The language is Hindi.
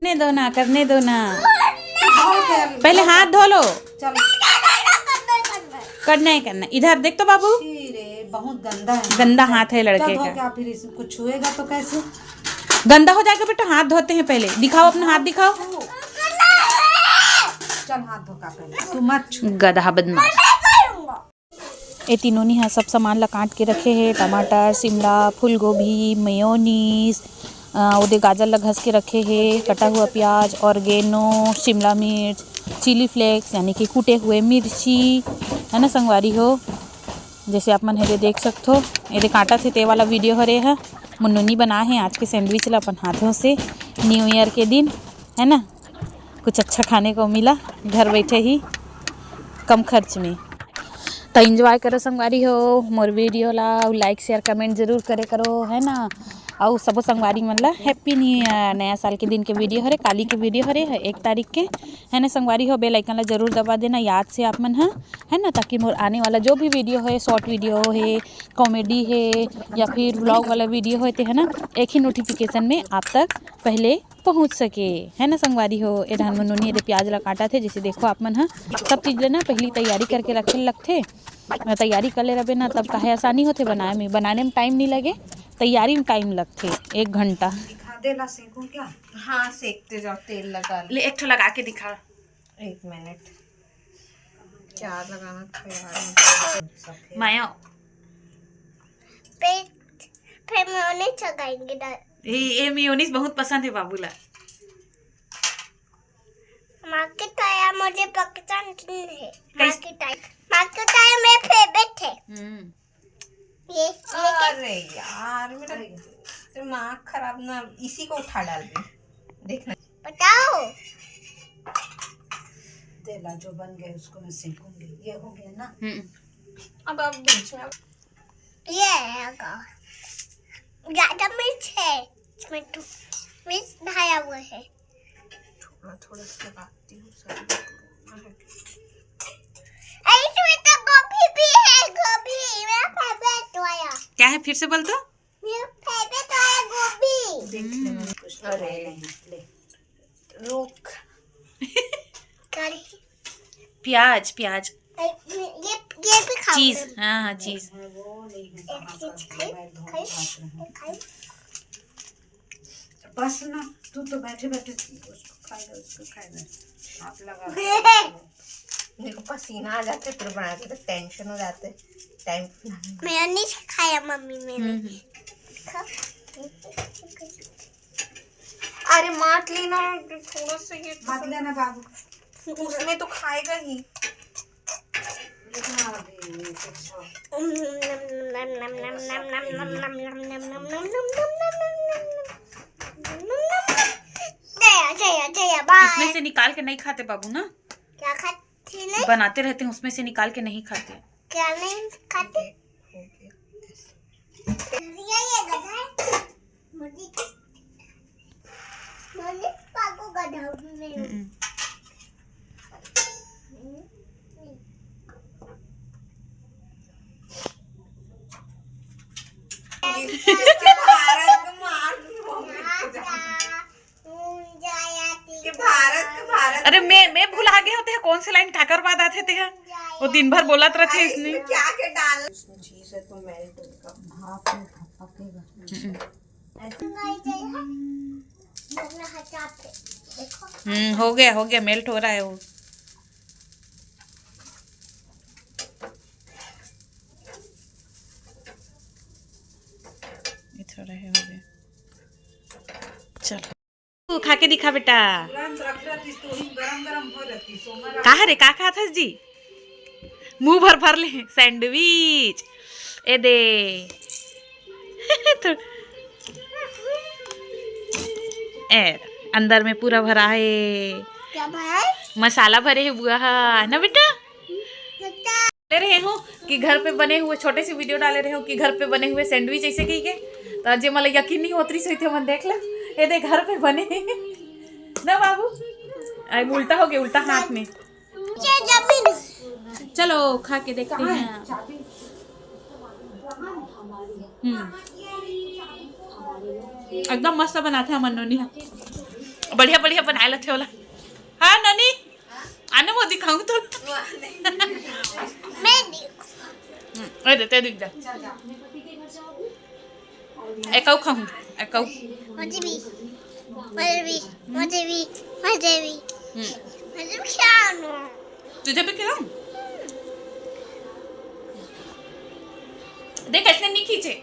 करने दो ना पहले हाथ धो लो। करना ही करना। इधर देख तो बाबू, बहुत गंदा है, गंदा हाथ है लड़के का। क्या फिर इसको छुएगा तो कैसे गंदा हो जाएगा बेटा। हाथ धोते हैं पहले। दिखाओ अपना हाथ दिखाओ। चल हाथ धो का पहले, तू मत छू। गधा बदमाश। ये तीनों ने सब सामान ला काट के रखे हैं। टमाटर, शिमला, फूल गोभी, मेयोनीज, उधर गाजर ला घस के रखे हैं। कटा हुआ प्याज, ऑर्गेनो, शिमला मिर्च, चिली फ्लेक्स यानी कि कूटे हुए मिर्ची है ना संगवारी हो। जैसे आप मन हरे देख सकते हो। ये काटा थे ते वाला वीडियो हरे है। मुन्नुनी बना है आज के सैंडविच ला अपन हाथों से। न्यू ईयर के दिन है ना, कुछ अच्छा खाने को मिला घर बैठे ही कम खर्च में। तो एंजॉय करो संगवारी हो मोर वीडियो ला। लाइक शेयर कमेंट जरूर करे करो है ना। और सबो संगवारी मन ला हैप्पी न्यू ईयर। नया साल के दिन के वीडियो हरे, काली के वीडियो हरे 1 तारीख के है ना संगवारी हो। बेल आइकन ला जरूर दबा देना याद से आप मन है ना, ताकि मोर आने वाला जो भी वीडियो है, शॉर्ट वीडियो है, कॉमेडी है या फिर व्लॉग वाला वीडियो है तो है ना, एक ही नोटिफिकेशन में आप तक पहले पहुंच सके है ना संगवारी हो। ए धान मनोनी ये प्याज ला काटा थे। जैसे देखो आप मन सब चीज़ लेना पहली तैयारी करके रखे लगथे। तैयारी कर ले रहे ना तब काहे आसानी होते बनाने में टाइम नहीं लगे, तैयारी में टाइम लगते 1 घंटा। दिखा दे ला सेकूं क्या? हाँ सेकते जाओ, तेल लगा ले एक ठो लगा के दिखा। 1 मिनट। क्या लगाना था यार? माया फिर मेयोनीज लगाएंगे। ये मेयोनीज बहुत पसंद है बाबूला। मार्केट आया मुझे पसंद है। मार्केट आया मेरे फेवरेट है। ये अरे यार मेरा दिमाग खराब ना, इसी को उठा डाल दे। देखना बताओ। दे ला जो बन गए उसको मैं सेकूंगी। ये हो गया ना। अब बीच में ये है ज्यादा मिर्च है इसमें, तो मिर्च ढाया हुआ है। थोड़ा थोड़ा लगाती हूँ इसमें तो गोभी भी है। गोभी मेरा फेवरेट वाला। क्या है फिर से बोल तो। मेरा फेवरेट वाला गोभी। देख ले मैंने कुछ अरे ले रुक। करी प्याज प्याज ये भी खाओ। चीज। हाँ चीज। वो नहीं एक चीज खाई। बस ना, तू तो बैठे बैठे उसको खाएगा हाथ लगा। देखो पसीना आ जाते फिर बनाते तो टेंशन हो जाते टाइम। मैंने नहीं खाया मम्मी मैंने। अरे मात लेना थोड़ा सा, ये मत लेना बाबू, उसमें तो खाएगा ही। इसमें से निकाल के नहीं खाते बाबू ना। क्या खाते नहीं? बनाते रहते हैं उसमें से निकाल के नहीं खाते। क्या नहीं खाते? ये गधा है। मुझे पागो गधा में। भारत अरे मैं भुला गए होते हैं कौन से लाइन ठाकर बाद आते थे। वो दिन भर बोलत रहते इसने। क्या क्या डाल चीज है तो मेल्ट होगा, भाप में पकेगा। हो गया मेल्ट हो रहा है वो। थोड़ा है हो गया। चलो खा के दिखा बेटा। कहा रे का खात हस जी? मुंह भर भर ले सैंडविच। ए दे ए अंदर में पूरा भरा है। क्या भाई? मसाला भरे है बुआ ना बेटा। ले रहे हो कि घर पे बने हुए छोटे से वीडियो डाले रहे हो कि घर पे बने हुए सैंडविच ऐसे कही के तो जे मला यकीन नहीं होतरी सही थे मन देख ले। ये दे घर पे बने ना बाबू। आई उल्टा हो गया, उल्टा हाथ में। चलो खा के देखते हैं। एकदम मस्त बनाते हैं मनोनी। बढ़िया बढ़िया बनायला ठेवला हा नानी आण मग दिखाऊ तो मैं देखूं अरे ते दिख जा एकाऊ खाऊ एकाऊ मुझे भी खिलाना तुझे भी खिलाऊं देख ऐसे नहीं खींचे